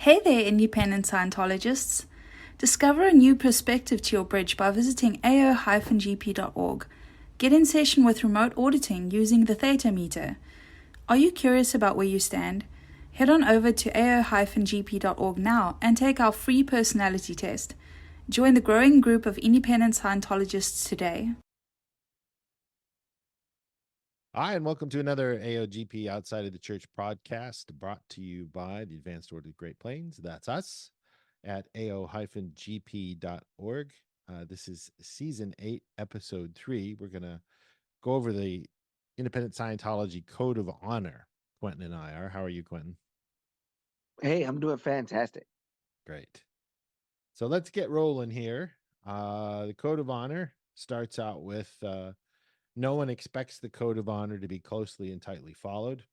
Hey there, Independent Scientologists! Discover a new perspective to your bridge by visiting ao-gp.org. Get in session with remote auditing using the Theta Meter. Are you curious about where you stand? Head on over to ao-gp.org now and take our free personality test. Join the growing group of independent Scientologists today. Hi, and welcome to another AOGP Outside of the Church podcast brought to you by the Advanced Order of the Great Plains. That's us at ao-gp.org. This is season 8, episode 3. We're going to go over the Independent Scientology Code of Honor. Quenton and I are. How are you, Quenton? Hey, I'm doing fantastic. Great. So let's get rolling here. The Code of Honor starts out with no one expects the Code of Honor to be closely and tightly followed.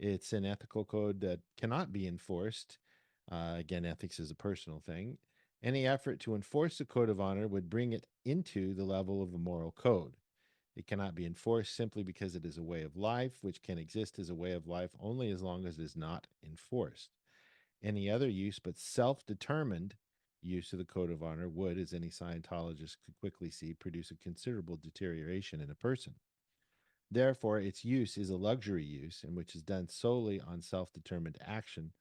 It's an ethical code that cannot be enforced. Again, ethics is a personal thing. Any effort to enforce the Code of Honor would bring it into the level of a moral code. It cannot be enforced simply because it is a way of life, which can exist as a way of life only as long as it is not enforced. Any other use but self-determined use of the Code of Honor would, as any Scientologist could quickly see, produce a considerable deterioration in a person. Therefore, its use is a luxury use in which is done solely on self-determined action,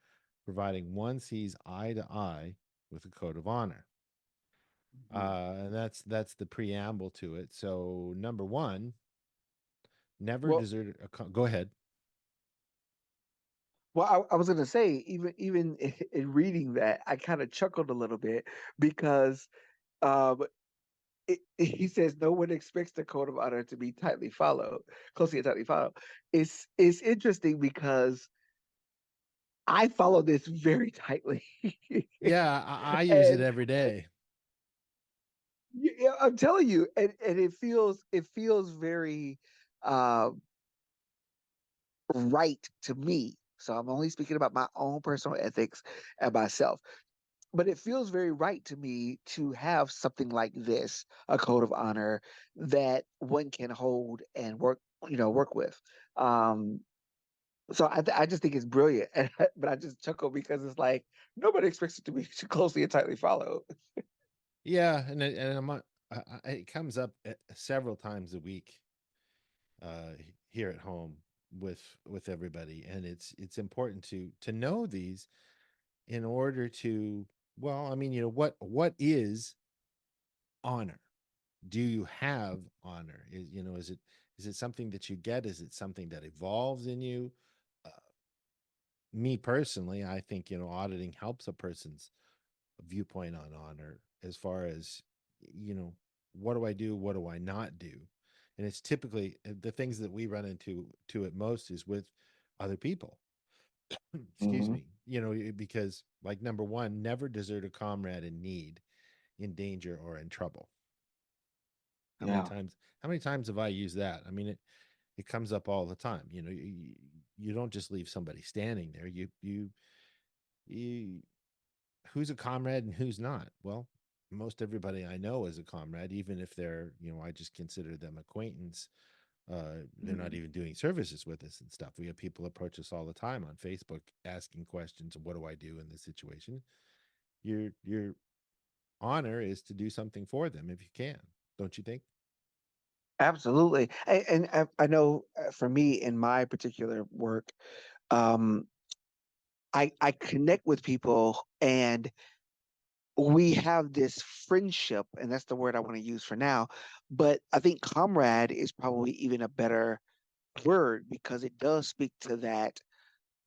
providing one sees eye to eye with the Code of Honor. And that's the preamble to it. So, number one, never Well, desert go ahead. I was gonna say, even in reading that, I kind of chuckled a little bit because um, he says no one expects the code of honor to be closely and tightly followed. It's interesting because I follow this very tightly, Yeah, I use it and every day. yeah, I'm telling you, and it feels very um, right to me. So I'm only speaking about my own personal ethics and myself. But it feels very right to me to have something like this, a code of honor that one can hold and work with. Um, so I just think it's brilliant, but I just chuckle because it's like nobody expects it to be too closely and tightly followed. Yeah, and it comes up several times a week here at home with everybody, and it's important to know these in order to, well, I mean, what is honor? Do you have honor? Is it something that you get? Is it something that evolves in you? uh, Me personally, I think, auditing helps a person's viewpoint on honor, as far as, you know what do I do, what do I not do. And it's typically the things that we run into it most is with other people. Excuse Hmm. me. Because, like, number one, never desert a comrade in need, in danger, or in trouble. how many Yeah, times how many times have I used that? I mean, it comes up all the time. You don't just leave somebody standing there. You Who's a comrade and who's not? Well, most everybody I know is a comrade, even if they're, I just consider them acquaintance. They're not mhm. even doing services with us and stuff. We have people approach us all the time on Facebook asking questions. What do I do in this situation? Your honor is to do something for them if you can, don't you think? Absolutely. And I know for me in my particular work, um, I connect with people and we have this friendship, and that's the word I want to use for now. But I think comrade is probably even a better word because it does speak to that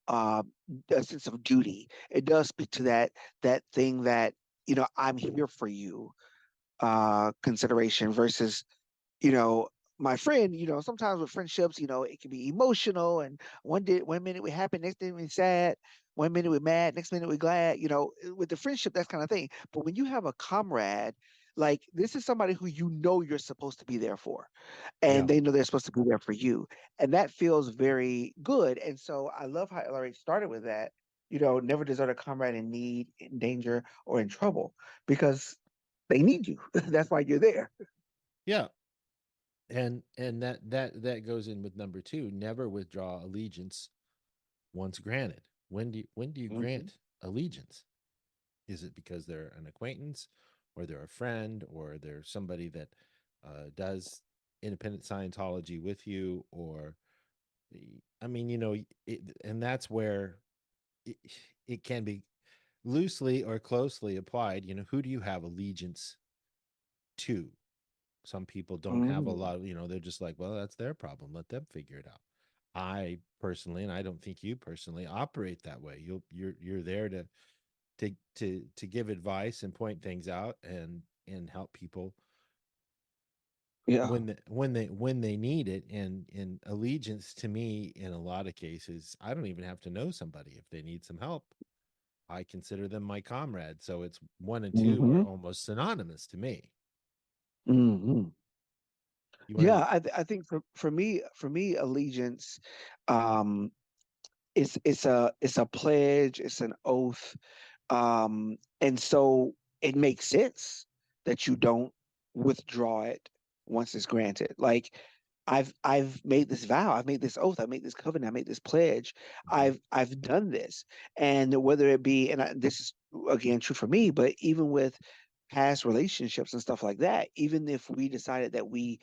uh, a sense of duty. It does speak to that thing that I'm here for you consideration versus you know, my friend, sometimes with friendships, it can be emotional and one minute we're happy, next minute we're sad, one minute we're mad, next minute we're glad, with the friendship, that's kind of thing. But when you have a comrade, like this is somebody who you're supposed to be there for, and Yeah. they know they're supposed to be there for you. And that feels very good. And so I love how Larry started with that, never desert a comrade in need, in danger, or in trouble, because they need you. That's why you're there. Yeah. And that goes in with number two: never withdraw allegiance once granted. When do you Mhm. grant allegiance? Is it because they're an acquaintance, or they're a friend, or they're somebody that does independent Scientology with you? Or, I mean, and that's where it, it can be loosely or closely applied. Who do you have allegiance to? Some people don't have a Mm, lot of, they're just like, well, that's their problem. Let them figure it out. I personally, and I don't think you personally operate that way. You're there to give advice and point things out and help people yeah. when they need it. And allegiance to me, in a lot of cases, I don't even have to know somebody. If they need some help, I consider them my comrade. So it's one and two are Hmm. almost synonymous to me. Hmm. You want Yeah, to? I think for me, allegiance, um, it's a pledge, it's an oath, and so it makes sense that you don't withdraw it once it's granted. Like I've made this vow, I've made this oath, I made this covenant, I made this pledge. Mhm. I've done this, and whether it be, this is again true for me, but even with past relationships and stuff like that, even if we decided that we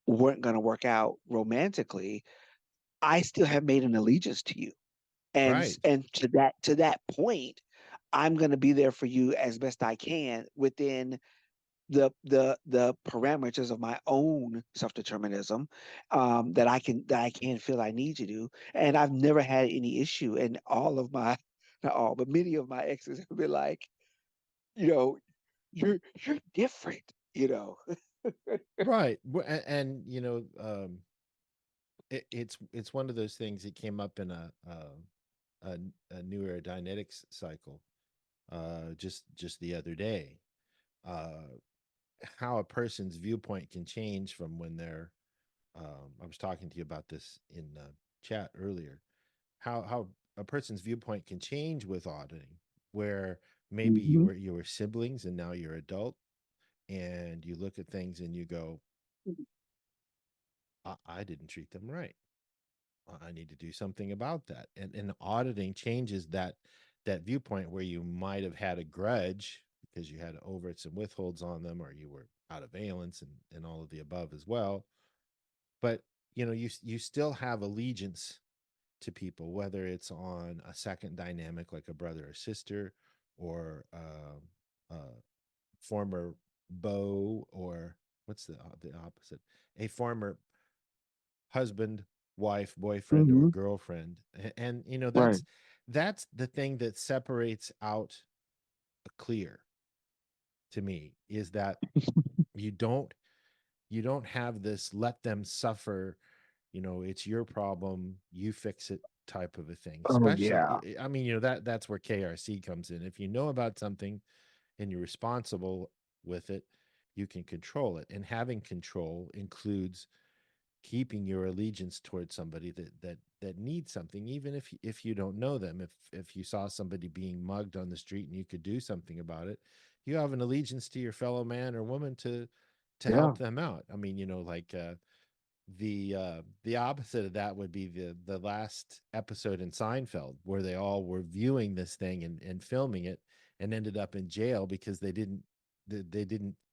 weren't going to work out romantically, I still have made an allegiance to you, Right. and to that point, I'm going to be there for you as best I can within the parameters of my own self-determinism, that I can feel I need to do. And I've never had any issue. And all of my, not all, but many of my exes have been like, you know, you're different, you know. Right. And it's one of those things that came up in a new aerodynamics cycle just the other day. uh how a person's viewpoint can change from when they're I was talking to you about this in chat earlier. How a person's viewpoint can change with auditing, where maybe you Hmm. were you were siblings and now you're adult, and you look at things and you go, I didn't treat them right. I need to do something about that. And auditing changes that viewpoint, where you might have had a grudge because you had overts and withholds on them, or you were out of valence and all of the above as well. But you still have allegiance to people, whether it's on a second dynamic like a brother or sister, or former beau, or what's the opposite, a former husband, wife, boyfriend, or Hmm. girlfriend. And Right. that's the thing that separates out a clear, to me, is that you don't you don't have this let them suffer, it's your problem, you fix it type of a thing. Oh Especially, yeah. I mean, that's where KRC comes in. If you know about something and you're responsible with it, you can control it. And having control includes keeping your allegiance towards somebody that needs something, even if you don't know them. If you saw somebody being mugged on the street and you could do something about it, you have an allegiance to your fellow man or woman to Yeah. help them out. I mean, like the opposite of that would be the last episode in Seinfeld, where they all were viewing this thing and filming it, and ended up in jail because they didn't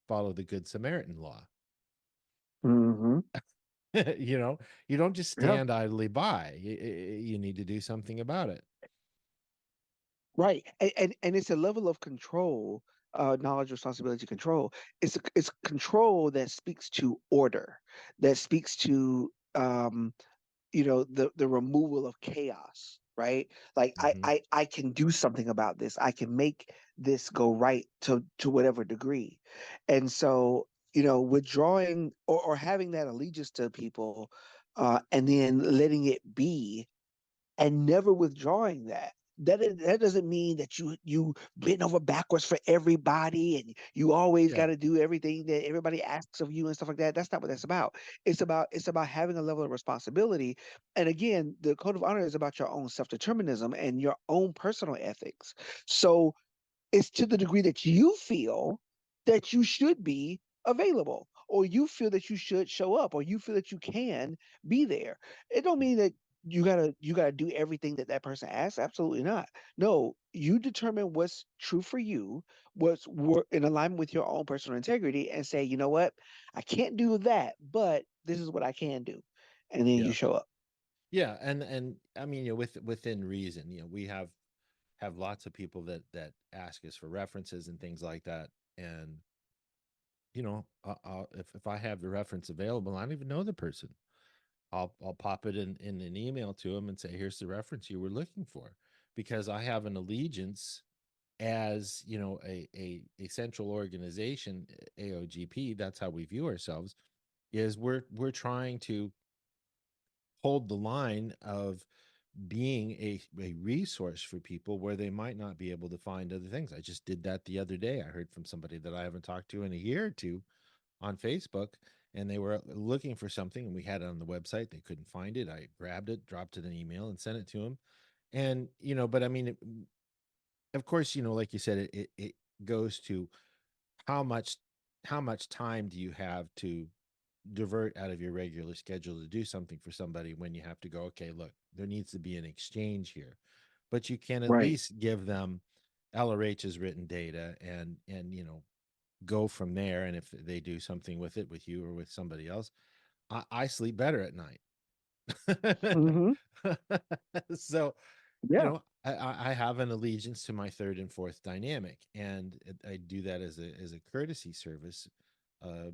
follow the Good Samaritan law. Hmm. you know, you don't just Yeah. stand idly by. You need to do something about it. Right. And it's a level of control, knowledge, responsibility, control. It's control that speaks to order, that speaks to, the removal of chaos, right? Like I, Hmm. I I can do something about this. I can make this go right to whatever degree. And so, withdrawing, or having that allegiance to people, and then letting it be, and never withdrawing that. That doesn't mean that you bend over backwards for everybody, and you always got Yeah. to do everything that everybody asks of you and stuff like that. That's not what that's about. It's about having a level of responsibility. And again, the code of honor is about your own self-determinism and your own personal ethics. So it's to the degree that you feel that you should be available, or you feel that you should show up, or you feel that you can be there. It don't mean that you gotta do everything that that person asks. Absolutely not. No, you determine what's true for you, in alignment with your own personal integrity, and say, you know what, I can't do that, but this is what I can do, and then you Yeah. show up. Yeah. And I mean, within reason, we have lots of people that ask us for references and things like that. And, if I have the reference available, I don't even know the person. I'll pop it in an email to them and say, here's the reference you were looking for, because I have an allegiance as, a central organization, AOGP. That's how we view ourselves, is we're trying to hold the line of being a resource for people where they might not be able to find other things. I just did that the other day. I heard from somebody that I haven't talked to in a year or two on Facebook, and they were looking for something, and we had it on the website. They couldn't find it. I grabbed it, dropped it in an email, and sent it to them. And but I mean, of course, like you said, it goes to how much how much time do you have to divert out of your regular schedule to do something for somebody, when you have to go, okay, look, there needs to be an exchange here, but you can at Right. least give them LRH's written data, and go from there. And if they do something with it, with you or with somebody else, I sleep better at night. Hmm. So, Yeah. I have an allegiance to my third and fourth dynamic, and I do that as a courtesy service,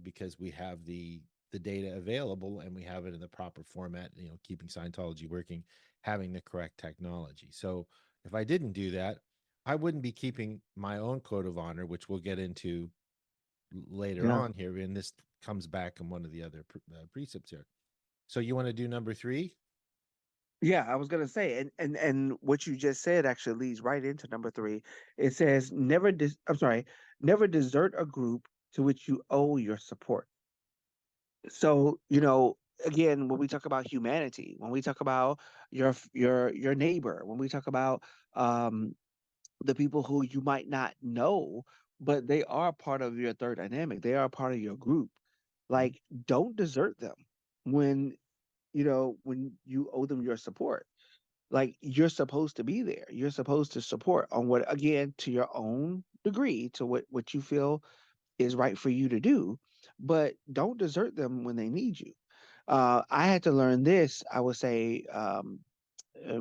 because we have the data available, and we have it in the proper format. Keeping Scientology working, having the correct technology. So if I didn't do that, I wouldn't be keeping my own code of honor, which we'll get into later Yeah. on here, and this comes back in one of the other precepts here. So you want to do number 3? Yeah, I was gonna say, and what you just said actually leads right into number three. It says, I'm sorry, never desert a group to which you owe your support. So, again, when we talk about humanity, when we talk about your neighbor, when we talk about um the people who you might not know, but they are part of your third dynamic, they are part of your group. Like, don't desert them when when you owe them your support. Like, you're supposed to be there. You're supposed to support on what, again, to your own degree, to what you feel is right for you to do, but don't desert them when they need you. I had to learn this, I would say,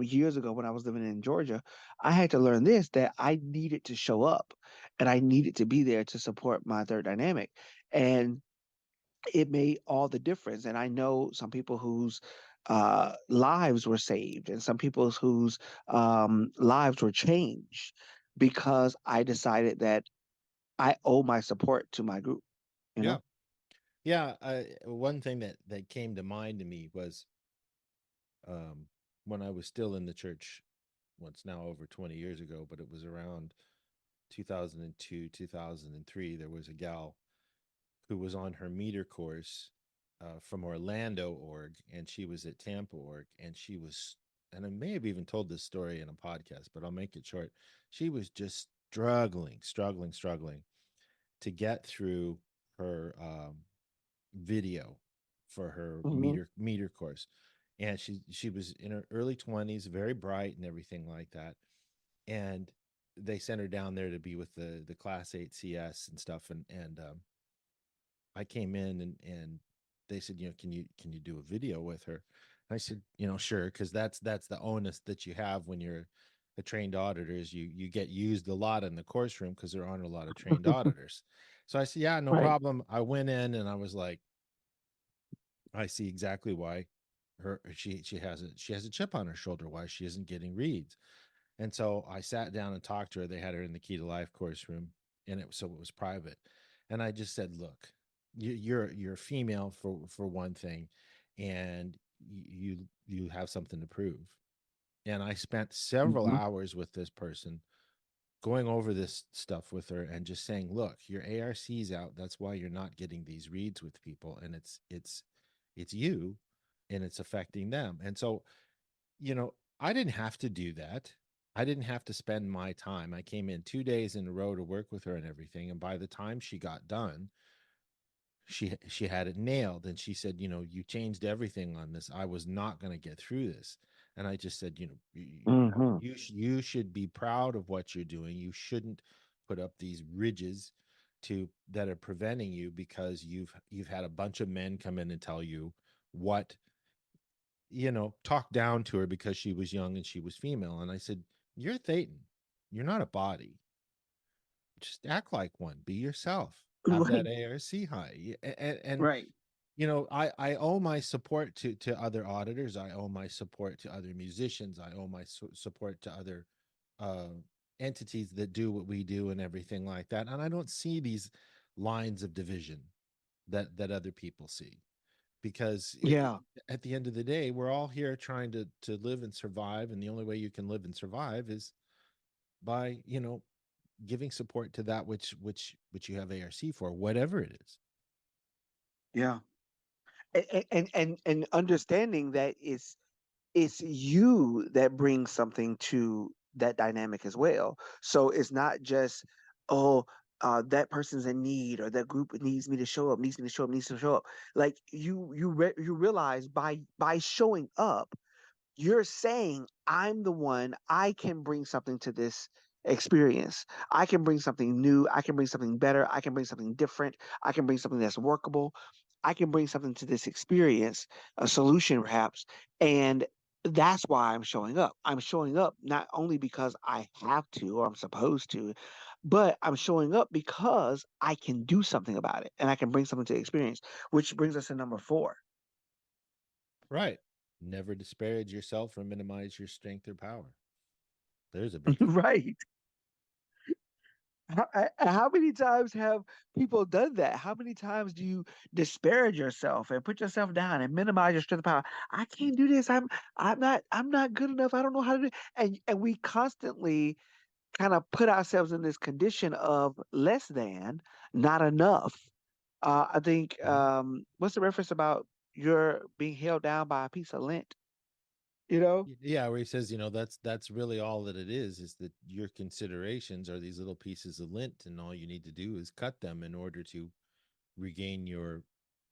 years ago when I was living in Georgia. I had to learn this, that I needed to show up and I needed to be there to support my third dynamic. And it made all the difference. And I know some people whose lives were saved, and some people whose lives were changed because I decided that I owe my support to my group, you Yeah. know? Yeah. One thing that came to mind to me was, um, when I was still in the church, once now over 20 years ago, but it was around 2002, 2003. There was a gal who was on her meter course, from Orlando org, and she was at Tampa org, and and I may have even told this story in a podcast, but I'll make it short. She was just struggling to get through her, video for her Hmm. meter course. And she was in her early 20s, very bright and everything like that. And they sent her down there to be with the class 8 CS and stuff. And I came in, and they said, can you do a video with her? And I said, sure, because that's the onus that you have when you're a trained auditor, is you get used a lot in the course room, because there aren't a lot of trained auditors. So I said, yeah, no Right. problem. I went in, and I was like, I see exactly why she has a chip on her shoulder, why she isn't getting reads. And so I sat down and talked to her. They had her in the Key to Life course room, and it was private. And I just said, look, you're female, for one thing, and you have something to prove. And I spent several Hmm. hours with this person, going over this stuff with her, and just saying, look, your ARC's out. That's why you're not getting these reads with people, and it's you, and it's affecting them. And so, I didn't have to do that. I didn't have to spend my time. I came in 2 days in a row to work with her and everything. And by the time she got done, she had it nailed. And she said, you changed everything on this. I was not going to get through this. And I just said, Hmm. you should be proud of what you're doing. You shouldn't put up these ridges that are preventing you because you've had a bunch of men come in and tell you what, talk down to her because she was young and she was female. And I said, you're Thetan. You're not a body. Just act like one. Be yourself. Have that Right. ARC high. And Right. I owe my support to other auditors. I owe my support to other musicians. I owe my support to other uh, entities that do what we do and everything like that. And I don't see these lines of division that other people see, because Yeah. at the end of the day, we're all here trying to live and survive, and the only way you can live and survive is by giving support to that which you have ARC for, whatever it is. Yeah. And understanding that it's you that brings something to that dynamic as well. So it's not just, oh, that person's in need, or that group needs me to show up, needs me to show up, needs to show up. Like you realize by showing up, you're saying, I'm the one, I can bring something to this experience. I can bring something new. I can bring something better. I can bring something different. I can bring something that's workable. I can bring something to this experience, a solution perhaps. And that's why I'm showing up. I'm showing up not only because I have to or I'm supposed to, but I'm showing up because I can do something about it and I can bring something to the experience, which brings us to number 4. Right. Never disparage yourself or minimize your strength or power. There's a biggie. Right. How many times have people done that? How many times do you disparage yourself and put yourself down and minimize your strength and power? I can't do this. I'm not good enough. I don't know how to do it. And we constantly kind of put ourselves in this condition of less than, not enough. I think Mhm. what's the reference about you're being held down by a piece of lint? You know? Yeah, where he says, that's really all that it is that your considerations are these little pieces of lint, and all you need to do is cut them in order to regain your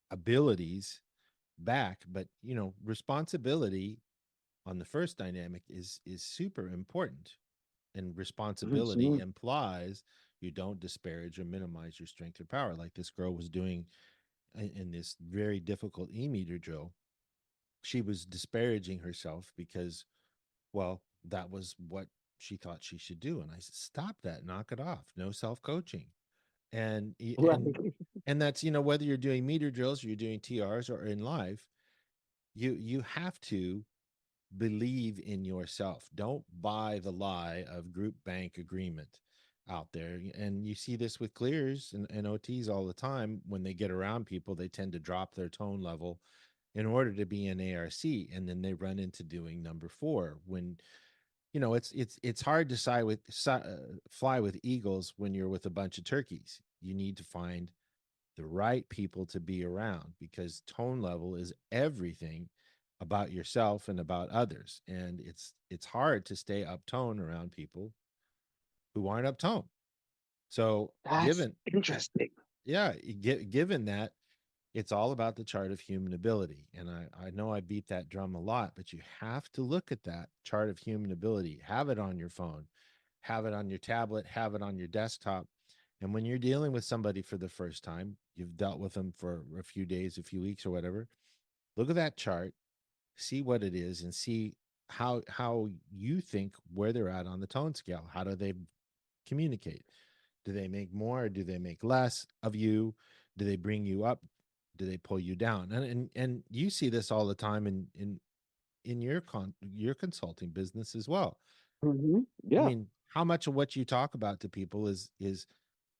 abilities back. But responsibility on the first dynamic is super important, and responsibility Mhm. implies you don't disparage or minimize your strength or power, like this girl was doing in this very difficult e-meter drill. She was disparaging herself because, well, that was what she thought she should do. And I said, stop that, knock it off. No self-coaching. And Right. and that's, whether you're doing meter drills or you're doing TRs or in life, you have to believe in yourself. Don't buy the lie of group bank agreement out there. And you see this with clears and OTs all the time. When they get around people, they tend to drop their tone level in order to be an ARC, and then they run into doing number 4 when it's hard to fly with eagles when you're with a bunch of turkeys. You need to find the right people to be around, because tone level is everything about yourself and about others, and it's hard to stay up tone around people who aren't up tone. So That's given interesting. yeah, given that, it's all about the chart of human ability. And I know I beat that drum a lot, but you have to look at that chart of human ability. Have it on your phone, have it on your tablet, have it on your desktop. And when you're dealing with somebody for the first time, you've dealt with them for a few days, a few weeks, or whatever, look at that chart, see what it is, and see how you think where they're at on the tone scale. How do they communicate? Do they make more? Or do they make less of you? Do they bring you up? Do they pull you down? And you see this all the time in your consulting business as well. I Yeah. mean, how much of what you talk about to people is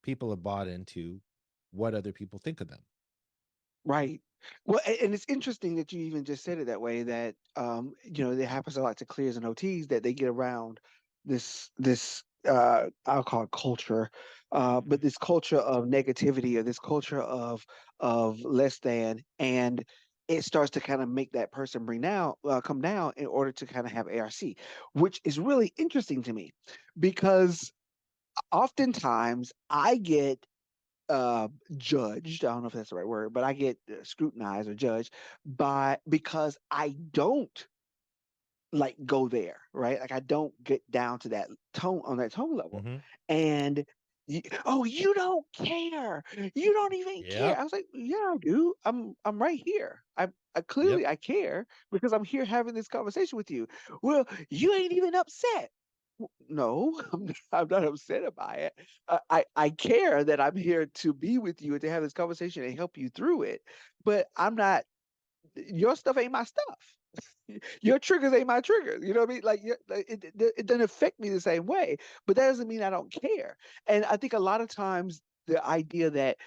people have bought into what other people think of them. Right. Well, and it's interesting that you even just said it that way. That it happens a lot to clears and OTs that they get around this I'll call it culture, but this culture of negativity or this culture of less than, and it starts to kind of make that person come down in order to kind of have ARC, which is really interesting to me because oftentimes I get uh judged. I don't know if that's the right word, but I get scrutinized or judged by because I don't like go there, right? Like I don't get down to that tone on that tone level. Mm-hmm. And oh, you don't care. You don't even care. Yep. I was like, yeah, I do. I'm right here. I Yep. clearly I care because I'm here having this conversation with you. Well, you ain't even upset. No, I'm not upset about it. I care that I'm here to be with you and to have this conversation and help you through it. But I'm not. Your stuff ain't my stuff. Your triggers ain't my triggers. You know what I mean? Like it doesn't affect me the same way, but that doesn't mean I don't care. And I think a lot of times the idea that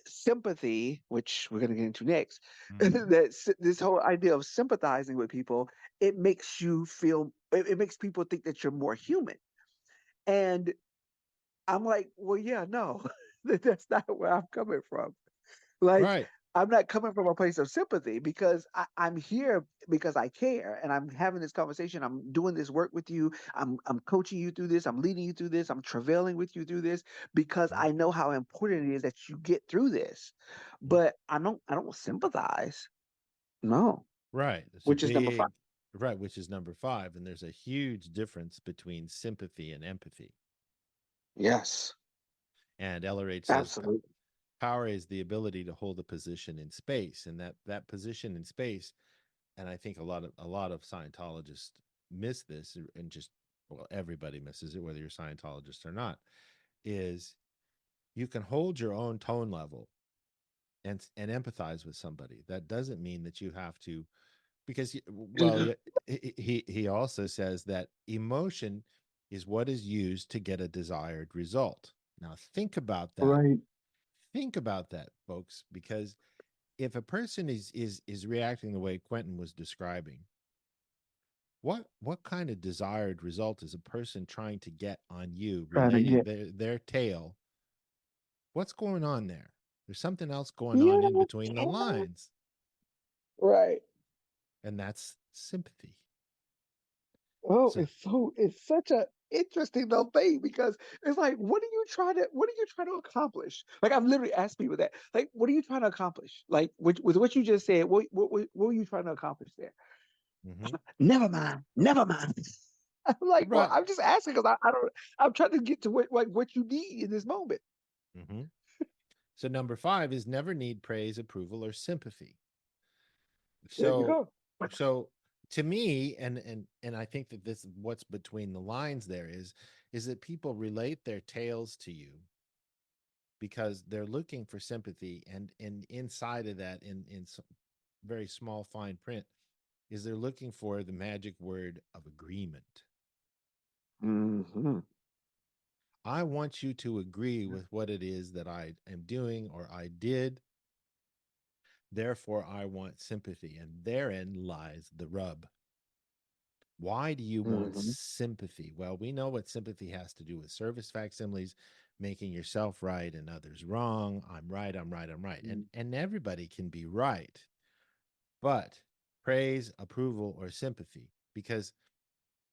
sympathy, which we're going to get into next, Mm-hmm. that this whole idea of sympathizing with people, it makes you feel, it makes people think that you're more human. And I'm like, well, yeah, no, that's not where I'm coming from. Like, Right. I'm not coming from a place of sympathy because I'm here because I care and I'm having this conversation. I'm doing this work with you. I'm coaching you through this. I'm leading you through this. I'm travailing with you through this because Mm-hmm. I know how important it is that you get through this. But I don't sympathize. No, Right. It's a which is number five. big, right, which is number 5. And there's a huge difference between sympathy and empathy. Yes, And LRH says absolutely. power is the ability to hold a position in space, and that position in space, and I think a lot of Scientologists miss this, and just, well, everybody misses it, whether you're Scientologist or not, is you can hold your own tone level and empathize with somebody. That doesn't mean that you have to, because well, he also says that emotion is what is used to get a desired result. Now think about that. Right. Think about that, folks, because if a person is reacting the way Quenton was describing, what kind of desired result is a person trying to get on you, Trying to relating get. their tale? What's going on there? There's something else going You on in don't between the care. lines, Right. and that's sympathy. Oh, So it's such a interesting though thing because it's like, what are you trying to accomplish? Like I've literally asked people that. Like, what are you trying to accomplish? Like with what you just said, what were you trying to accomplish there? mhm. Never mind, never mind. I'm like, well, Right. I'm just asking because I don't. I'm trying to get to what you need in this moment. Hmm. So number 5 is never need praise, approval, or sympathy. There you So go. so to me, and I think that this, what's between the lines there is that people relate their tales to you because they're looking for sympathy, and inside of that, in very small fine print, is they're looking for the magic word of agreement. Hmm. I want you to agree with what it is that I am doing or I did. Therefore, I want sympathy. And therein lies the rub. Why do you want Hmm. sympathy? Well, we know what sympathy has to do with service facsimiles, making yourself right and others wrong. I'm right, I'm right, I'm right. And everybody can be right. But praise, approval, or sympathy, because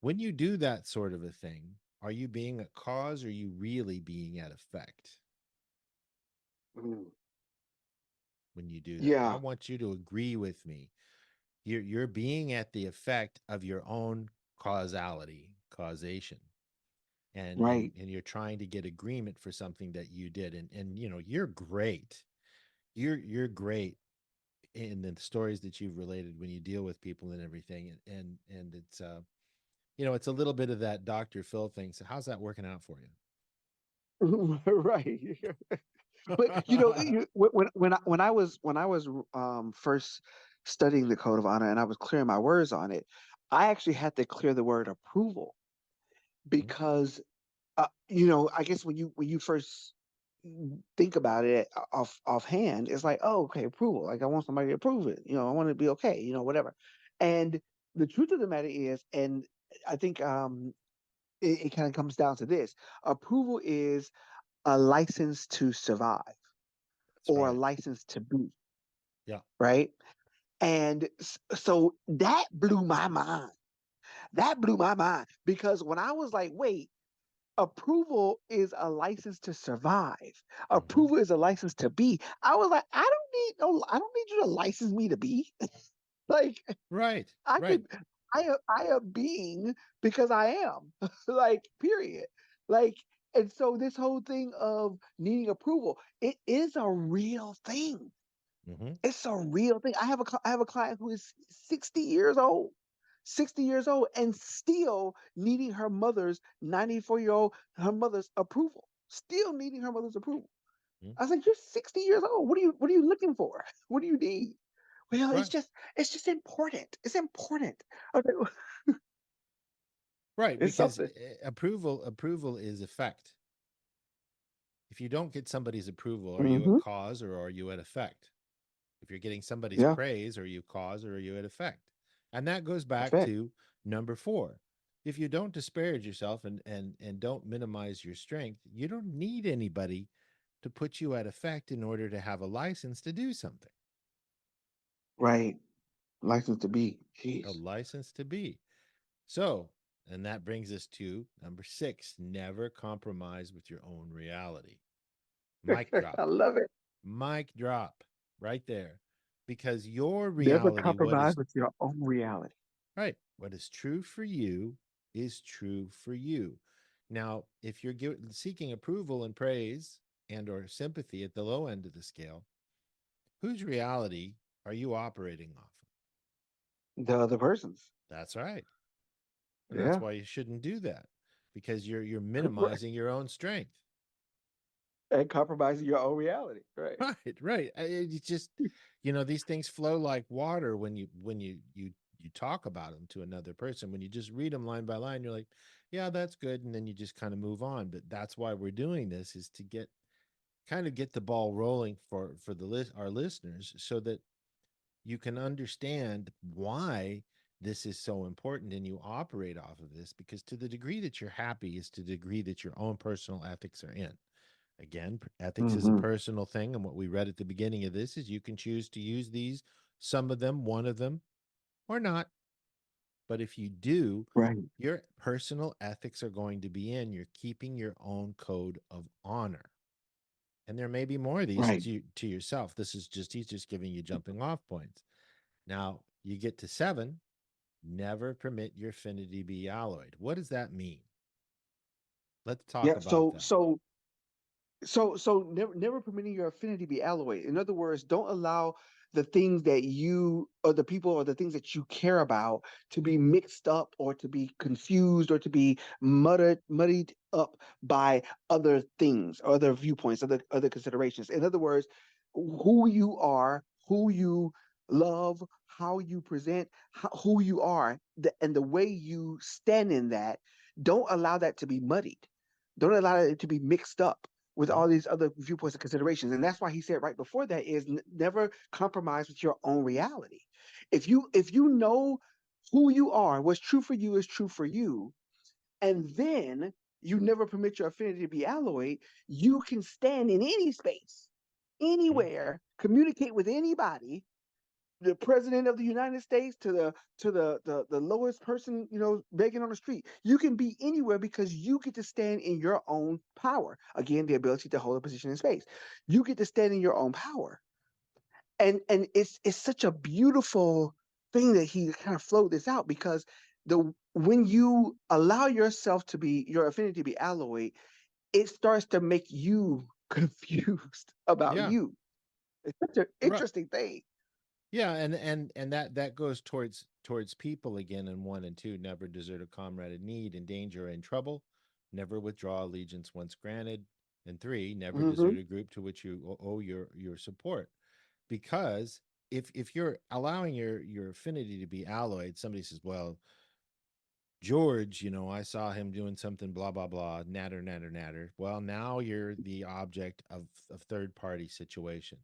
when you do that sort of a thing, are you being a cause or are you really being at effect when you do that? I Yeah. want you to agree with me. You're being at the effect of your own causation. And and Right. and you're trying to get agreement for something that you did. And you're great. You're great in the stories that you've related when you deal with people and everything. And it's it's a little bit of that Dr. Phil thing. So how's that working out for Right. you? But when I was first studying the code of honor and I was clearing my words on it, I actually had to clear the word approval Mhm. because I guess when you first think about it offhand, it's like, oh, okay, approval. Like I want somebody to approve it. I want it to be okay. Whatever. And the truth of the matter is, and I think it kind of comes down to this: approval is a license to survive That's or a right. license to be, Yeah. right? And so that blew my mind. That blew my mind because when I was like, wait, approval is a license to survive. Hmm. Approval is a license to be. I was like, I don't need you to license me to be. Like Right. I Right. could, I am being because I am. Like period. Like, and so this whole thing of needing approval, it is a real thing. Mm-hmm. It's a real thing. I have a client who is 60 years old. 60 years old and still needing her mother's 94-year-old her mother's approval. Still needing her mother's approval. Mm-hmm. I was like, you're 60 years old. What are you looking for? What do you need? Well, Right. it's just important. It's important. Okay. Right. It's Because something. approval is effect. If you don't get somebody's approval, are you at Mm-hmm. cause or are you at effect? If you're getting somebody's Yeah. praise, are you cause or are you at effect? And that goes back Effect. to number 4. If you don't disparage yourself and don't minimize your strength, you don't need anybody to put you at effect in order to have a license to do something. Right. License to be. A Jeez. license to be. So, and that brings us to number 6, never compromise with your own reality. Mic I drop. love it. Mic drop right there. Because your Never reality, compromise with your own reality. right, what is true for you is true for you. Now, if you're seeking approval and praise and or sympathy at the low end of the scale, whose reality are you operating off of? The other person's. That's right. And that's Yeah. why you shouldn't do that, because you're Right. minimizing your own strength. And compromising your own reality. Right. Right, right. It's just, these things flow like water when you talk about them to another person. When you just read them line by line, you're like, yeah, that's good, and then you just kind of move on. But that's why we're doing this, is to get the ball rolling for our listeners, so that you can understand why this is so important and you operate off of this, because to the degree that you're happy is to the degree that your own personal ethics are in. Again, ethics is a Mm-hmm. personal thing. And what we read at the beginning of this is you can choose to use these, some of them, one of them, or not. But if you do, Right. your personal ethics are going to be in. You're keeping your own code of honor. And there may be more of these Right. to yourself. He's just giving you jumping off points. Now, you get to 7, never permit your affinity to be alloyed. What does that mean? Let's talk Yeah. about that. So never permitting your affinity be alloyed. In other words, don't allow the things that you or the people or the things that you care about to be mixed up or to be confused or to be muddied up by other things, other viewpoints, other considerations. In other words, who you are, who you love, how you present, who you are, and the way you stand in that. Don't allow that to be muddied. Don't allow it to be mixed up with Mhm. all these other viewpoints and considerations. And that's why he said right before that is never compromise with your own reality. If you know who you are, what's true for you is true for you, and then you never permit your affinity to be alloyed, you can stand in any space, Mhm. anywhere, communicate with anybody, the president of the United States to the lowest person, begging on the street. You can be anywhere because you get to stand in your own power. Again, the ability to hold a position in space. You get to stand in your own power. And it's such a beautiful thing that he kind of flowed this out because the when you allow yourself to be your affinity to be alloyed, it starts to make you confused about Yeah. you. It's such an Right. interesting thing. Yeah, and that goes towards people again in 1 and 2. Never desert a comrade in need, in danger, or in trouble. Never withdraw allegiance once granted. And 3, never Mm-hmm. desert a group to which you owe your support. Because if you're allowing your affinity to be alloyed, somebody says, "Well, George, I saw him doing something, blah blah blah, natter natter natter." Well, now you're the object of third party situation,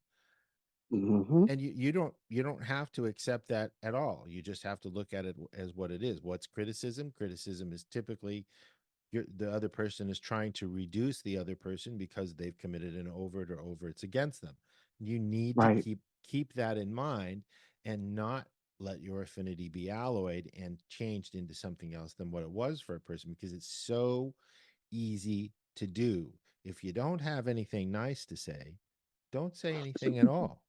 Mm-hmm. and you don't have to accept that at all. You just have to look at it as what it is. What's criticism? Criticism is typically the other person is trying to reduce the other person because they've committed an overt or overts against them. You need to Right. keep that in mind and not let your affinity be alloyed and changed into something else than what it was for a person, because it's so easy to do. If you don't have anything nice to say, don't say anything at all.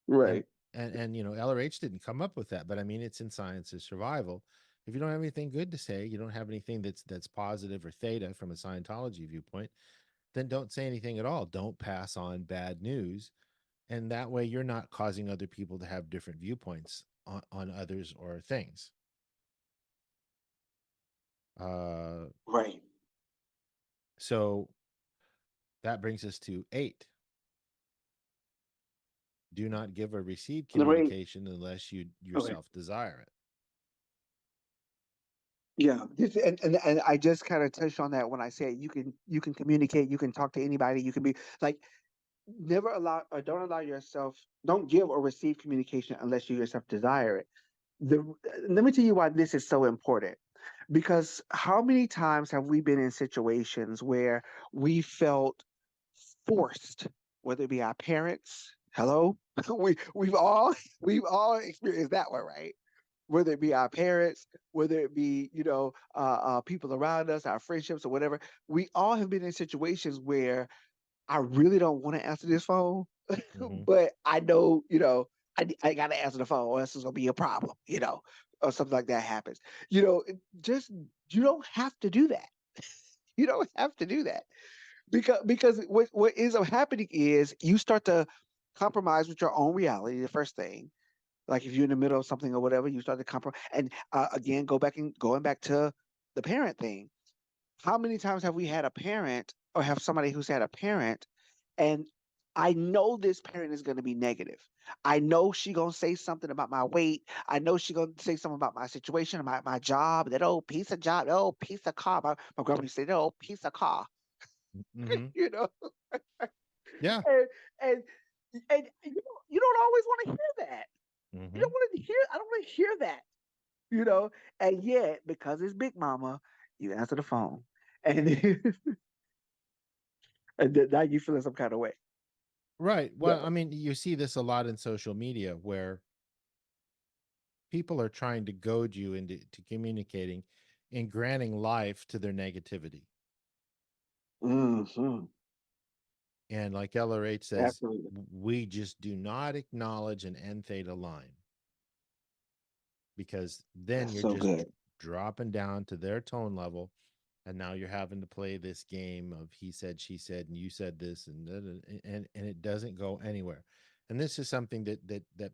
And Right. And LRH didn't come up with that, but I mean, it's in Science of Survival. If you don't have anything good to say, you don't have anything that's positive or theta from a Scientology viewpoint, then don't say anything at all. Don't pass on bad news, and that way you're not causing other people to have different viewpoints on others or things. Right. So that brings us to 8. Do not give or receive Number 8. communication unless you Okay. yourself desire it. Yeah, and I just kind of touched on that when I said you can communicate, you can talk to anybody, you can be like never allow or don't give or receive communication unless you yourself desire it. The Let me tell you why this is so important. Because how many times have we been in situations where we felt forced, whether it be our parents, hello, we've all experienced that one, right? Whether it be our parents, whether it be people around us, our friendships or whatever, we all have been in situations where I really don't want to answer this phone, Mm-hmm. but I know I got to answer the phone or else it's gonna be a problem, or something like that happens. Just you don't have to do that. You don't have to do that because what ends up happening is you start to compromise with your own reality. The first thing, like if you're in the middle of something or whatever, you start to compromise. And again, going back to the parent thing. How many times have we had a parent or have somebody who's had a parent, and I know this parent is going to be negative. I know she gonna say something about my weight. I know she gonna say something about my situation, my job, that old piece of job, that old piece of car. My grandma used to say that old piece of car, Mm-hmm. you know. Yeah. and and you don't always want to hear that. You Mm-hmm. don't want to hear. I don't want to hear that. You know. And yet, because it's Big Mama, you answer the phone, and and then now you feeling some kind of way. Right. Well, I No. mean, you see this a lot in social media where people are trying to goad you into communicating and granting life to their negativity. Hmm. And like LRH says, Absolutely. we just do not acknowledge an end theta line, because then That's you're so just good. dropping down to their tone level. And now you're having to play this game of he said, she said, and you said this, and it doesn't go anywhere. And this is something that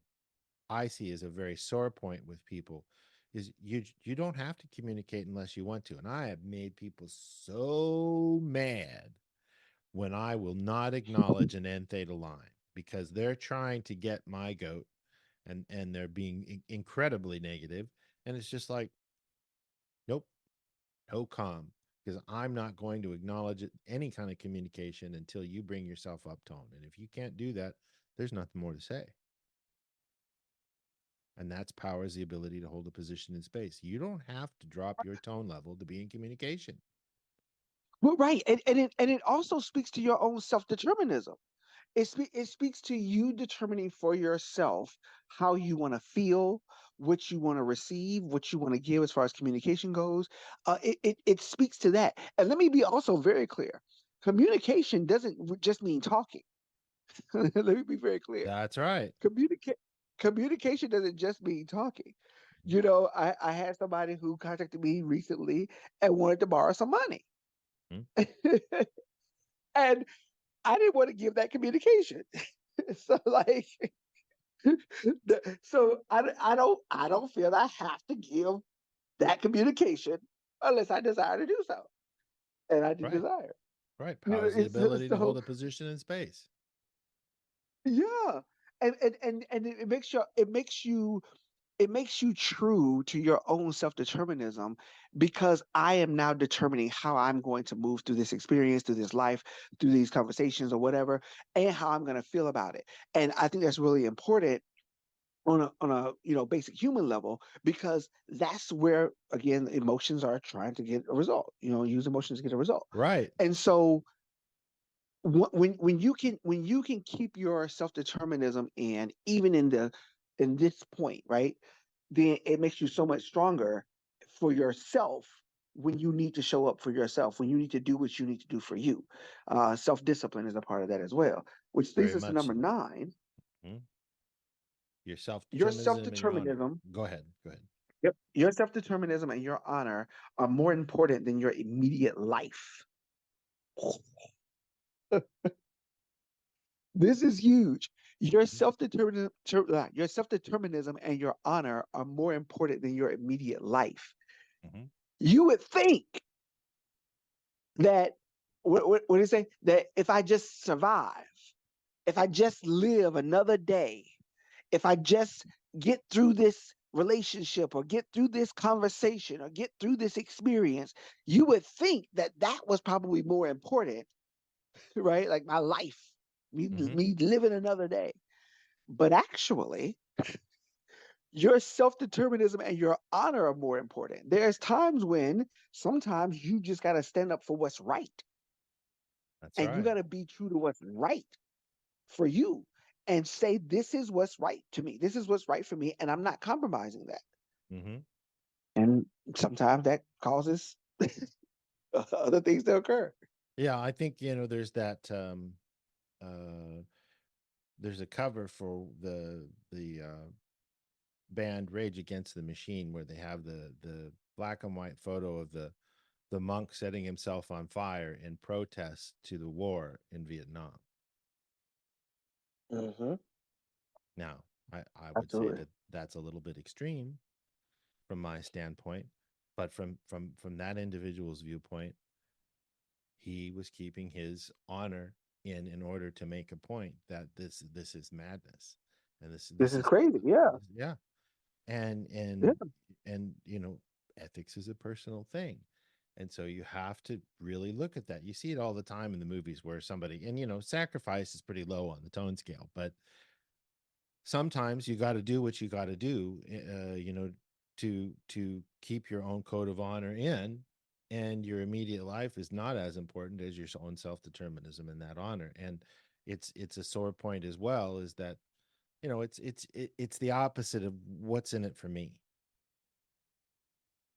I see as a very sore point with people, is you don't have to communicate unless you want to. And I have made people so mad when I will not acknowledge an end theta line because they're trying to get my goat, and they're being incredibly negative. And it's just like, nope, no calm, because I'm not going to acknowledge it, any kind of communication, until you bring yourself up tone. And if you can't do that, there's nothing more to say. And that's power, is the ability to hold a position in space. You don't have to drop your tone level to be in communication. Well, right, and it also speaks to your own self determinism. It speaks to you determining for yourself how you want to feel, what you want to receive, what you want to give as far as communication goes. It speaks to that. And let me be also very clear: communication doesn't just mean talking. Let me be very clear. That's right. Communicate Communication doesn't just mean talking. I had somebody who contacted me recently and wanted to borrow some money. Hmm. And I didn't want to give that communication. So like I don't feel I have to give that communication unless I desire to do so. And I did Right. desire. Right. You Power know, is the it's ability to so hold a position in space. yeah. And it makes you true to your own self-determinism, because I am now determining how I'm going to move through this experience, through this life, through these conversations or whatever, and how I'm going to feel about it. And I think that's really important on a basic human level, because that's where again emotions are trying to get a result. Use emotions to get a result. Right. And so when you can keep your self-determinism in, even in this point, right, then it makes you so much stronger for yourself when you need to show up for yourself, when you need to do what you need to do for you. Self-discipline is a part of that as well, which leads Very us to much number so. 9. Hmm. Your Your self-determinism and your honor. self-determinism, Go ahead. Go ahead. yep, your self-determinism and your honor are more important than your immediate life. This is huge. Your self-determinism and your honor are more important than your immediate life. Mm-hmm. You would think that what do you say? That if I just survive, if I just live another day, if I just get through this relationship or get through this conversation or get through this experience, you would think that that was probably more important, right? Like my life, Mm-hmm. me living another day. But actually, your self-determinism and your honor are more important. There's times when sometimes you just got to stand up for what's right, That's and you right. got to be true to what's right for you and say, this is what's right to me. This is what's right for me. And I'm not compromising that. Mm-hmm. And sometimes that causes other things to occur. Yeah, I think there's that uh there's a cover for the band Rage Against the Machine where they have the black and white photo of the monk setting himself on fire in protest to the war in Vietnam. Mm-hmm. Now, I would say Absolutely. that that's a little bit extreme from my standpoint, but from that individual's viewpoint, he was keeping his honor in order to make a point that this is madness, and This this is is crazy. Yeah. yeah, and Yeah. ethics is a personal thing, and so you have to really look at that. You see it all the time in the movies where somebody, and sacrifice is pretty low on the tone scale, but sometimes you got to do what you got to do, to keep your own code of honor in, and your immediate life is not as important as your own self-determinism and that honor. And it's a sore point as well, is that it's the opposite of what's in it for me.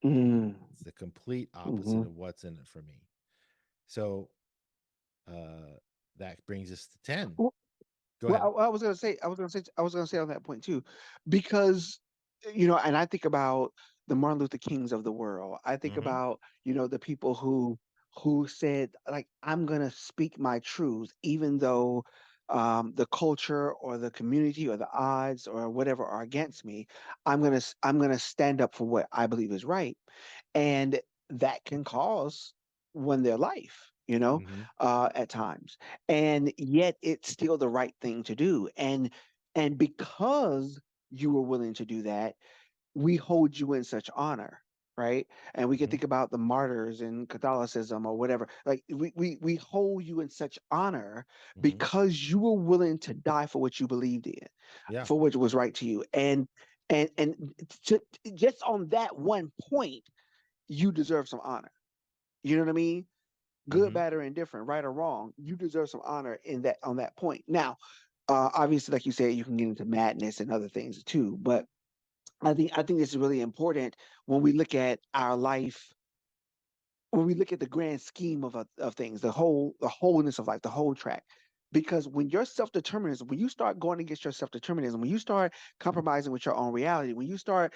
Mm. It's the complete opposite Mm-hmm. of what's in it for me. So uh that brings us to 10. Go ahead. Well, I was gonna say on that point too, because and I think about the Martin Luther Kings of the world. I think Mm-hmm. about the people who said, like, I'm gonna speak my truth, even though the culture or the community or the odds or whatever are against me. I'm gonna stand up for what I believe is right, and that can cause one their life, Mm-hmm. at times, and yet it's still the right thing to do. And because you were willing to do that, we hold you in such honor, right? And we can Mm-hmm. think about the martyrs in Catholicism or whatever. Like we hold you in such honor Mm-hmm. because you were willing to die for what you believed in, Yeah. for what was right to you. And to, just on that one point, you deserve some honor. You know what I mean? Good, Mm-hmm. bad, or indifferent, right or wrong, you deserve some honor in that, on that point. Now, obviously, like you said, you can get into madness and other things too. But I think this is really important when we look at our life, when we look at the grand scheme of things, the wholeness of life, the whole track. Because when your self-determinism, when you start going against your self-determinism, when you start compromising with your own reality, when you start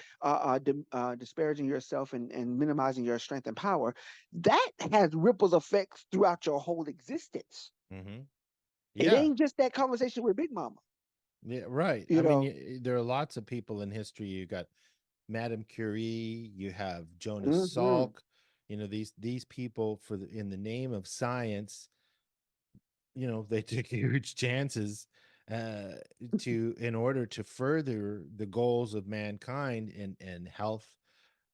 disparaging yourself and minimizing your strength and power, that has ripples effects throughout your whole existence. Mm-hmm. It Yeah. ain't just that conversation with Big Mama, Yeah, right. I you mean, know. there are lots of people in history. You got Madame Curie, you have Jonas Hmm. Salk. These people, in the name of science, they took huge chances uh in order to further the goals of mankind and health,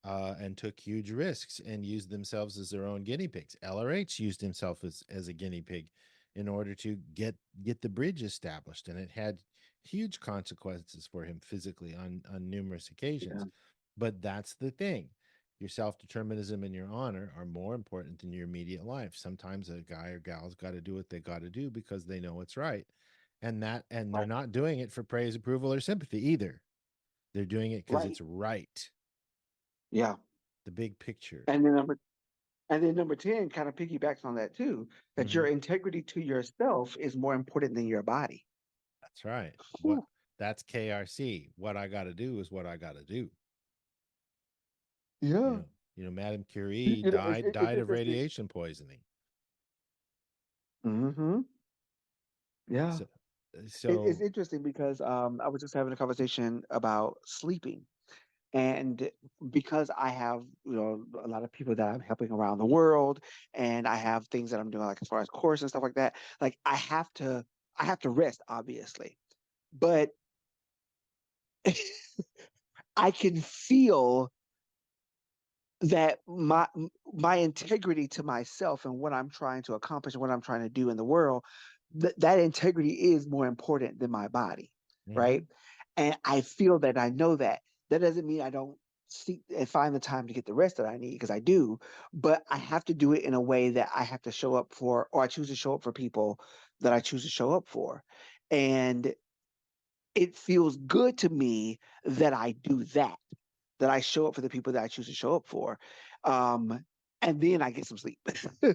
and took huge risks and used themselves as their own guinea pigs. LRH used himself as a guinea pig in order to get the bridge established, and it had huge consequences for him physically on numerous occasions. Yeah, But that's the thing. Your self-determinism and your honor are more important than your immediate life. Sometimes a guy or gal's got to do what they got to do because they know it's right. And they're right, not doing it for praise, approval, or sympathy either. They're doing it because right. it's right. Yeah. The big picture. And then number 10 kind of piggybacks on that too, that Hmm. your integrity to yourself is more important than your body. That's right. What Whew. That's KRC. What I got to do is what I got to do. Yeah. Madame Curie died of Interesting. radiation poisoning. Mm-hmm. Yeah. So, It's so interesting because I was just having a conversation about sleeping. And because I have, a lot of people that I'm helping around the world, and I have things that I'm doing, like as far as course and stuff like that, like I have to rest, obviously. But I can feel that my integrity to myself and what I'm trying to accomplish and what I'm trying to do in the world, that integrity is more important than my body, mhm. right? And I feel that I know that. That doesn't mean I don't seek and find the time to get the rest that I need, because I do, but I have to do it in a way that I have to show up for, or I choose to show up for people that I choose to show up for. And it feels good to me that I do that, that I show up for the people that I choose to show up for. And then I get some sleep.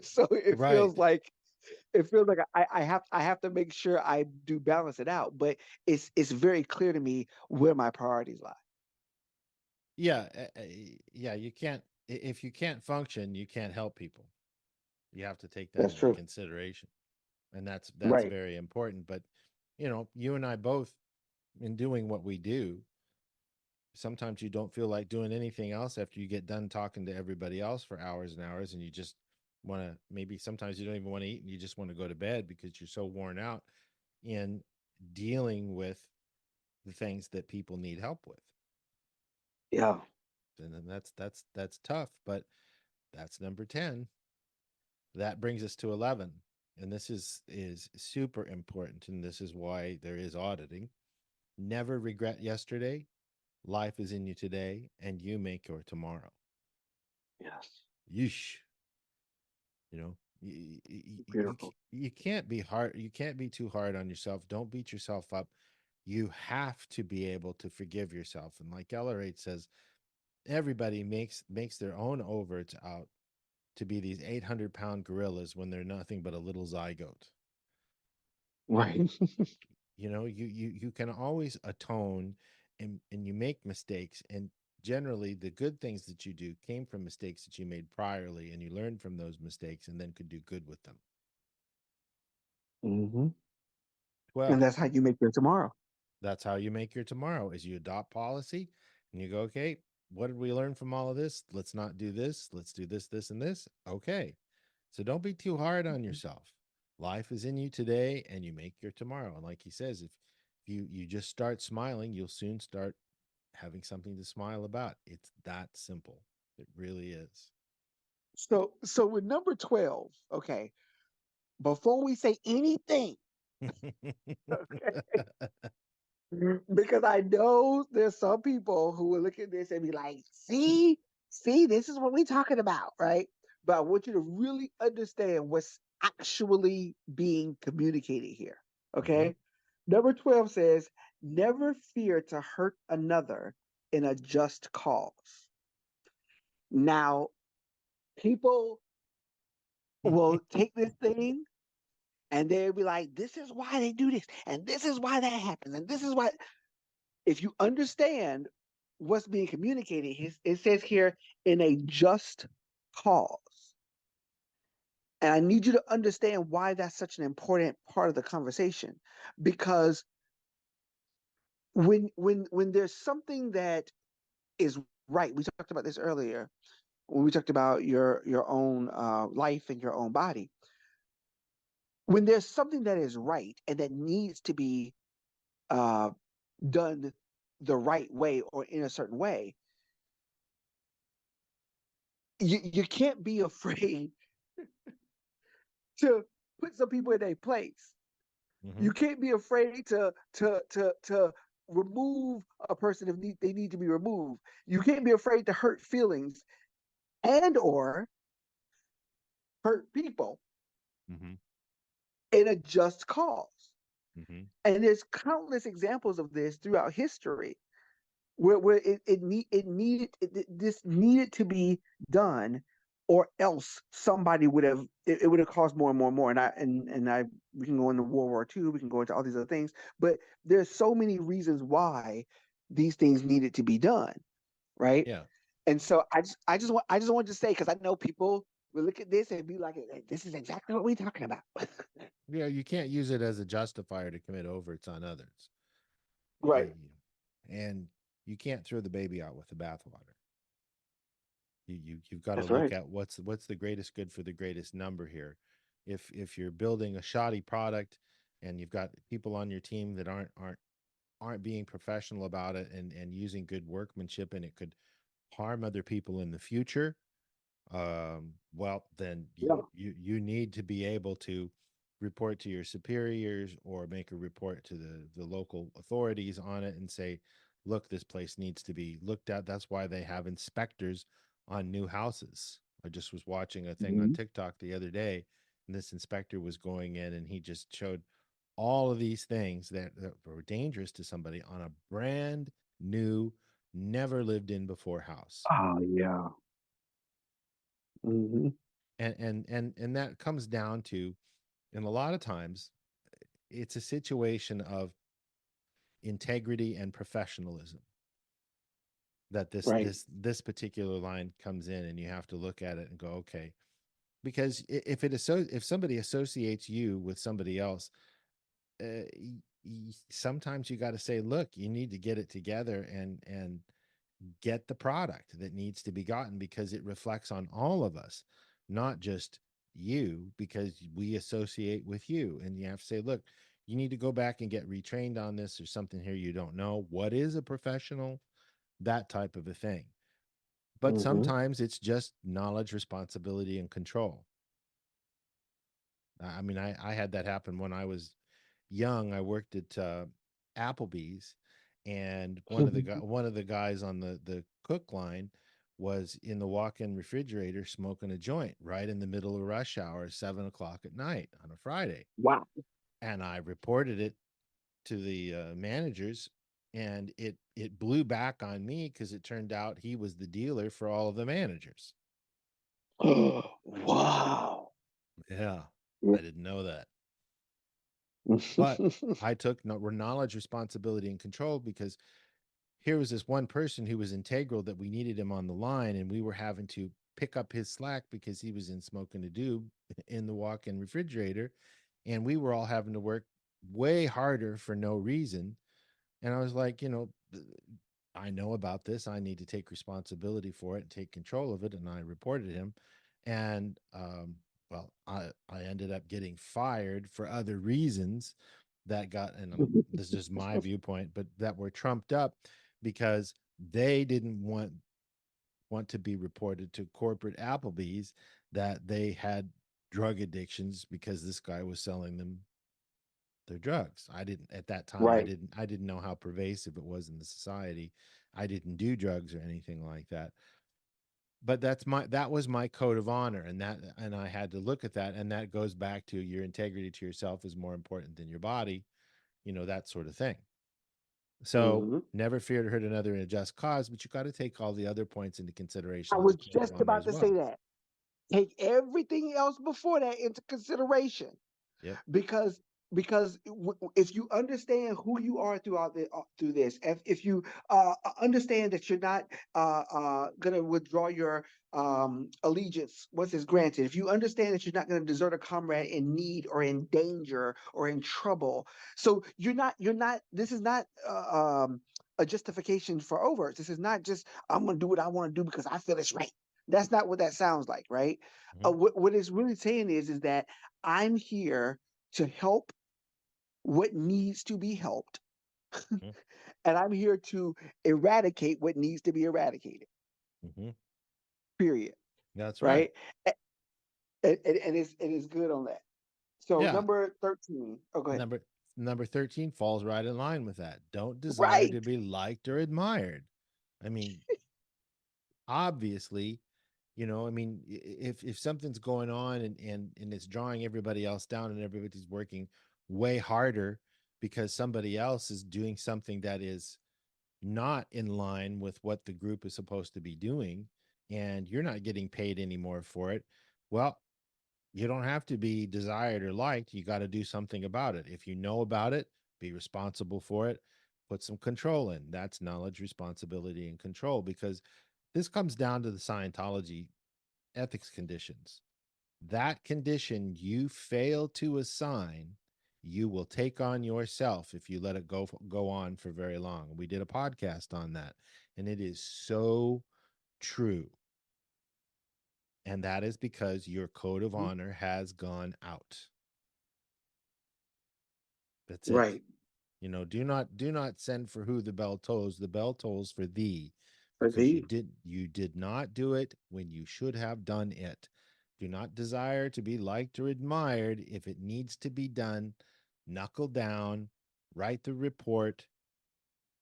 So Right. it feels like I have to make sure I do balance it out. But it's very clear to me where my priorities lie. Yeah, yeah. You can't if you can't function, you can't help people. You have to take that That's into true. consideration, and that's Right. very important. But you and I both, in doing what we do, sometimes you don't feel like doing anything else after you get done talking to everybody else for hours and hours, and you just want to, maybe sometimes you don't even want to eat and you just want to go to bed because you're so worn out in dealing with the things that people need help with. Yeah. And then that's tough, but that's number 10. That brings us to 11. And this is super important, and this is why there is auditing. Never regret yesterday. Life is in you today, and you make your tomorrow. Yes. Yeesh. You know, you Beautiful. you can't be hard. You can't be too hard on yourself. Don't beat yourself up. You have to be able to forgive yourself. And like Ellerate says, everybody makes their own overts out to be these 800-pound gorillas when they're nothing but a little zygote. Right. You can always atone, and you make mistakes, and generally the good things that you do came from mistakes that you made priorly, and you learned from those mistakes and then could do good with them. Hmm. And 12. that's how you make your tomorrow. That's how you make your tomorrow, is you adopt policy and you go, okay, what did we learn from all of this? Let's not do this. Let's do this, this, and this. Okay. So don't be too hard on yourself. Life is in you today, and you make your tomorrow. And like he says, if you just start smiling, you'll soon start having something to smile about. It's that simple. It really is. So with number 12, okay, before we say anything, because I know there's some people who will look at this and be like, see, this is what we're talking about, right? But I want you to really understand what's actually being communicated here, Mhm. okay? Number 12 says, never fear to hurt another in a just cause. Now, people will take this thing and they'll be like, this is why they do this, and this is why that happens, and this is why. If you understand what's being communicated, it says here, in a just cause. And I need you to understand why that's such an important part of the conversation. Because when there's something that is right, we talked about this earlier when we talked about your own life and your own body. When there's something that is right and that needs to be uh, done the right way or in a certain way, you can't be afraid to put some people in their place. Mhm. You can't be afraid to remove a person if they need to be removed. You can't be afraid to hurt feelings and or hurt people Mhm. in a just cause. Mhm. And there's countless examples of this throughout history where this needed to be done or else somebody would have it would have caused more and more and more. And I we can go into World War II, we can go into all these other things, but there's so many reasons why these things needed to be done, right? Yeah. And so I just wanted to say, because I know people will look at this and be like, this is exactly what we're talking about. Yeah, you can't use it as a justifier to commit overts on others. Right. And you can't throw the baby out with the bathwater. You've got to That's look right. at what's the greatest good for the greatest number here. If you're building a shoddy product and you've got people on your team that aren't being professional about it and using good workmanship, and it could harm other people in the future, well, then Yeah. you need to be able to report to your superiors or make a report to the local authorities on it and say, look, this place needs to be looked at. That's why they have inspectors on new houses. I just was watching a thing on Mhm. TikTok the other day, and this inspector was going in and he just showed all of these things that were dangerous to somebody on a brand new, never lived in before house. Oh yeah. Hmm. And that comes down to, and a lot of times it's a situation of integrity and professionalism that Right. this particular line comes in, and you have to look at it and go, okay, because if somebody associates you with somebody else, sometimes you got to say, look, you need to get it together and get the product that needs to be gotten, because it reflects on all of us, not just you, because we associate with you. And you have to say, look, you need to go back and get retrained on this. There's something here you don't know. What is a professional? That type of a thing. But Hmm. sometimes it's just knowledge, responsibility, and control. I mean, I had that happen when I was young. I worked at Applebee's, and one of the guys on the cook line was in the walk-in refrigerator smoking a joint right in the middle of rush hour, 7 o'clock at night on a Friday. Wow. And I reported it to the managers, and it blew back on me because it turned out he was the dealer for all of the managers. Wow. Yeah, I didn't know that. But I took knowledge, responsibility, and control, because here was this one person who was integral that we needed him on the line, and we were having to pick up his slack because he was in smoking a doob in the walk-in refrigerator, and we were all having to work way harder for no reason. And I was like, I know about this. I need to take responsibility for it and take control of it. And I reported him. And well, I ended up getting fired for other reasons that got, and this is just my viewpoint, but that were trumped up because they didn't want to be reported to corporate Applebee's that they had drug addictions because this guy was selling them their drugs. I didn't at that time. Right. I didn't know how pervasive it was in the society. I didn't do drugs or anything like that. But that was my code of honor, and I had to look at that, and that goes back to your integrity to yourself is more important than your body, that sort of thing. So Hmm. never fear to hurt another in a just cause, but you got to take all the other points into I consideration in the was code of just honor about as to say well. that. Take everything else before that into consideration. Yep. because if you understand who you are throughout through this, if you understand that you're not going to withdraw your allegiance once it's granted, if you understand that you're not going to desert a comrade in need or in danger or in trouble, so you're not this is not a justification for overt. This is not just I'm going to do what I want to do because I feel it's right. That's not what that sounds like, right? Mm-hmm. What it's really saying is that I'm here to help what needs to be helped, Mm-hmm. and I'm here to eradicate what needs to be eradicated. Mm-hmm. Period. That's right. Right? And it is good on that. So Yeah. number 13. Oh, go ahead. Number number 13 falls right in line with that. Don't desire Right. to be liked or admired. I mean, obviously, I mean, if something's going on and it's drawing everybody else down and everybody's working way harder because somebody else is doing something that is not in line with what the group is supposed to be doing, and you're not getting paid anymore for it, well, you don't have to be desired or liked. You got to do something about it. If you know about it, be responsible for it, put some control in. That's knowledge, responsibility, and control, because this comes down to the Scientology ethics conditions. That condition you fail to assign, you will take on yourself if you let it go on for very long. We did a podcast on that, and it is so true. And that is because your code of Mhm. honor has gone out. That's it. Right. Do not send for who the bell tolls. The bell tolls for thee, For because you thee. did not do it when you should have done it. Do not desire to be liked or admired. If it needs to be done, knuckle down, write the report,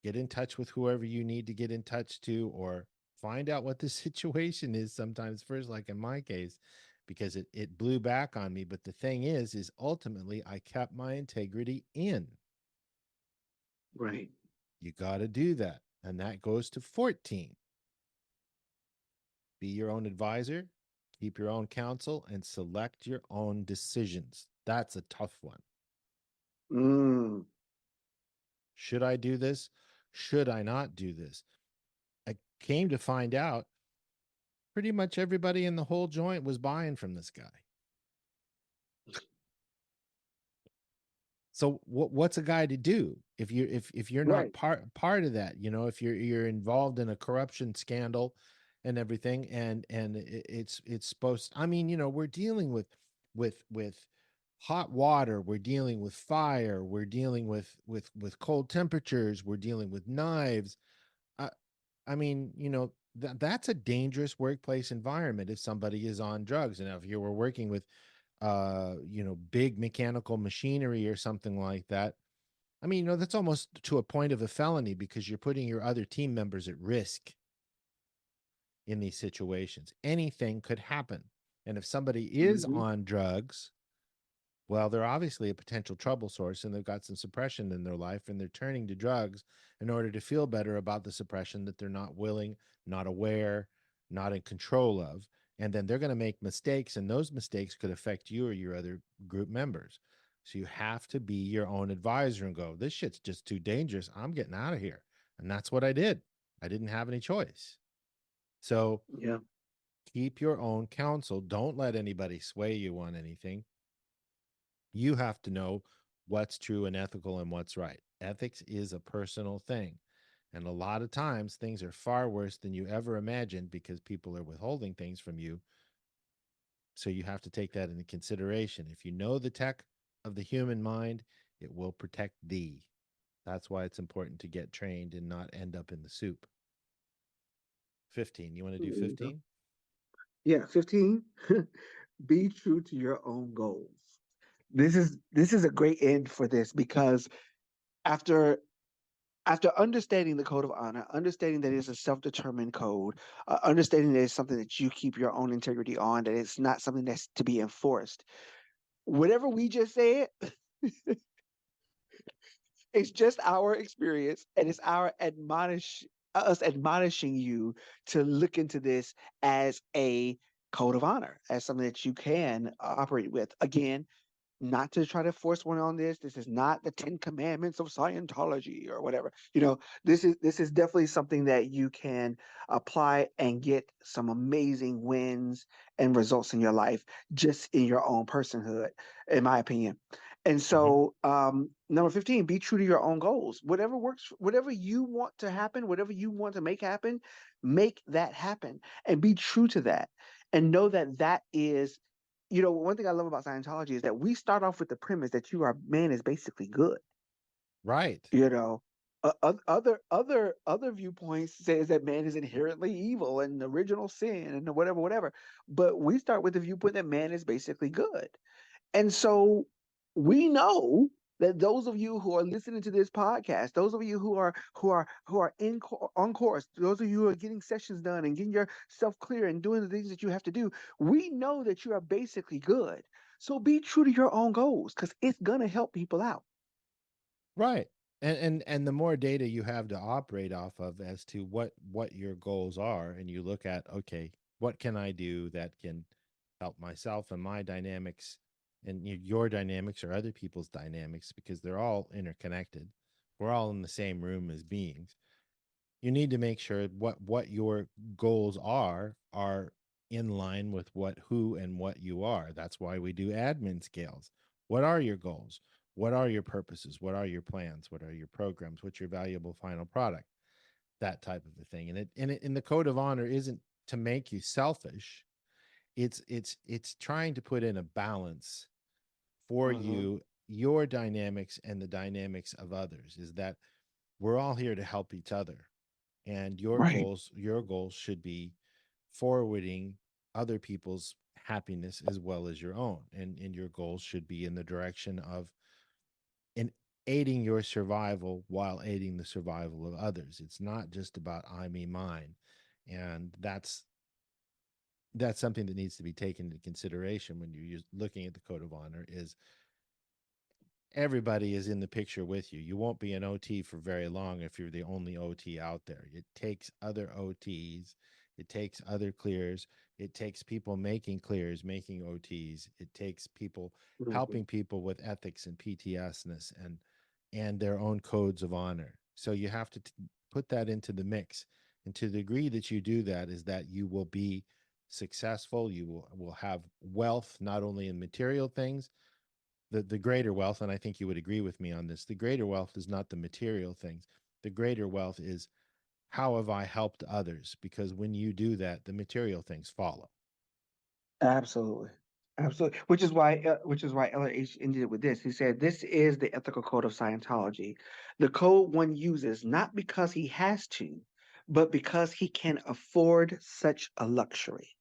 get in touch with whoever you need to get in touch to, or find out what the situation is sometimes first, like in my case, because it blew back on me. But the thing is ultimately I kept my integrity in. Right. You got to do that. And that goes to 14. Be your own advisor, keep your own counsel, and select your own decisions. That's a tough one. Mm. Should I do this? Should I not do this? I came to find out pretty much everybody in the whole joint was buying from this guy. So what's a guy to do if you're not Right. part of that? If you're involved in a corruption scandal and everything, and it's supposed. I mean, we're dealing with hot water, we're dealing with fire, we're dealing with cold temperatures, we're dealing with knives. I, I mean, that's a dangerous workplace environment if somebody is on drugs, and if you were working with big mechanical machinery or something like that. I mean, that's almost to a point of a felony, because you're putting your other team members at risk in these situations. Anything could happen. And if somebody is Hmm. on drugs, well, they're obviously a potential trouble source, and they've got some suppression in their life, and they're turning to drugs in order to feel better about the suppression that they're not willing, not aware, not in control of. And then they're going to make mistakes, and those mistakes could affect you or your other group members. So you have to be your own advisor and go, this shit's just too dangerous. I'm getting out of here. And that's what I did. I didn't have any choice. So Yeah. keep your own counsel. Don't let anybody sway you on anything. You have to know what's true and ethical and what's right. Ethics is a personal thing. And a lot of times things are far worse than you ever imagined because people are withholding things from you. So you have to take that into consideration. If you know the tech of the human mind, it will protect thee. That's why it's important to get trained and not end up in the soup. 15. You want to do There you go. 15? Yeah. 15. Be true to your own goals. This is a great end for this, because after understanding the code of honor, understanding that it's a self-determined code, understanding that it's something that you keep your own integrity on, that it's not something that's to be enforced. Whatever we just said, it's just our experience, and it's our us admonishing you to look into this as a code of honor, as something that you can operate with. Again, not to try to force one on this. This is not the 10 Commandments of Scientology or whatever. This is definitely something that you can apply and get some amazing wins and results in your life, just in your own personhood, in my opinion. And Mm-hmm. so, number 15, be true to your own goals. Whatever works, whatever you want to happen, whatever you want to make that happen, and be true to that. And know that that is, one thing I love about Scientology is that we start off with the premise that man is basically good. Right. You know, other viewpoints says that man is inherently evil and original sin and whatever, whatever. But we start with the viewpoint that man is basically good. And so we know that those of you who are listening to this podcast, those of you who are on course, those of you who are getting sessions done and getting yourself clear and doing the things that you have to do, we know that you are basically good. So be true to your own goals, because it's gonna help people out. Right. And the more data you have to operate off of as to what your goals are, and you look at, okay, What can I do that can help myself and my dynamics and your dynamics or other people's dynamics, because they're all interconnected. We're all in the same room as beings. You need to make sure what your goals are in line with who and what you are. That's why we do admin scales. What are your goals? What are your purposes? What are your plans? What are your programs? What's your valuable final product? That type of a thing. And the code of honor isn't to make you selfish. It's trying to put in a balance for you, your dynamics and the dynamics of others. Is that we're all here to help each other, and your Right. goals should be forwarding other people's happiness as well as your own, and your goals should be in the direction of in aiding your survival while aiding the survival of others. It's not just about I, me, mine. And that's something that needs to be taken into consideration when you're looking at the code of honor. Is everybody is in the picture with you. You won't be an OT for very long if you're the only OT out there. It takes other OTs, it takes other clears, it takes people making clears, making OTs. It takes people helping people with ethics and PTSness and their own codes of honor. So you have to put that into the mix. And to the degree that you do that, is that you will be successful. You will have wealth, not only in material things. The greater wealth, and I think you would agree with me on this, the greater wealth is not the material things. The greater wealth is, how have I helped others? Because when you do that, the material things follow. Absolutely. Absolutely. Which is why LRH ended it with this. He said, "This is the ethical code of Scientology. The code one uses not because he has to, but because he can afford such a luxury."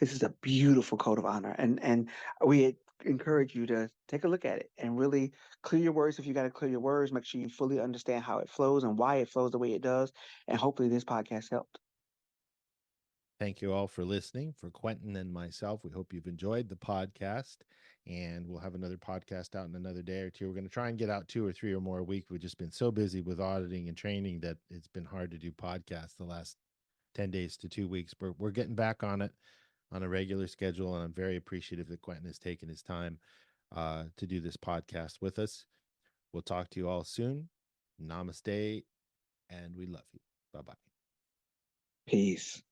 This is a beautiful code of honor. And we encourage you to take a look at it and really clear your words. If you got to clear your words, make sure you fully understand how it flows and why it flows the way it does. And hopefully this podcast helped. Thank you all for listening. For Quenton and myself, we hope you've enjoyed the podcast, and we'll have another podcast out in another day or two. We're going to try and get out 2 or 3 or more a week. We've just been so busy with auditing and training that it's been hard to do podcasts the last 10 days to 2 weeks, but we're getting back on it on a regular schedule. And I'm very appreciative that Quenton has taken his time to do this podcast with us. We'll talk to you all soon. Namaste, and we love you. Bye-bye. Peace.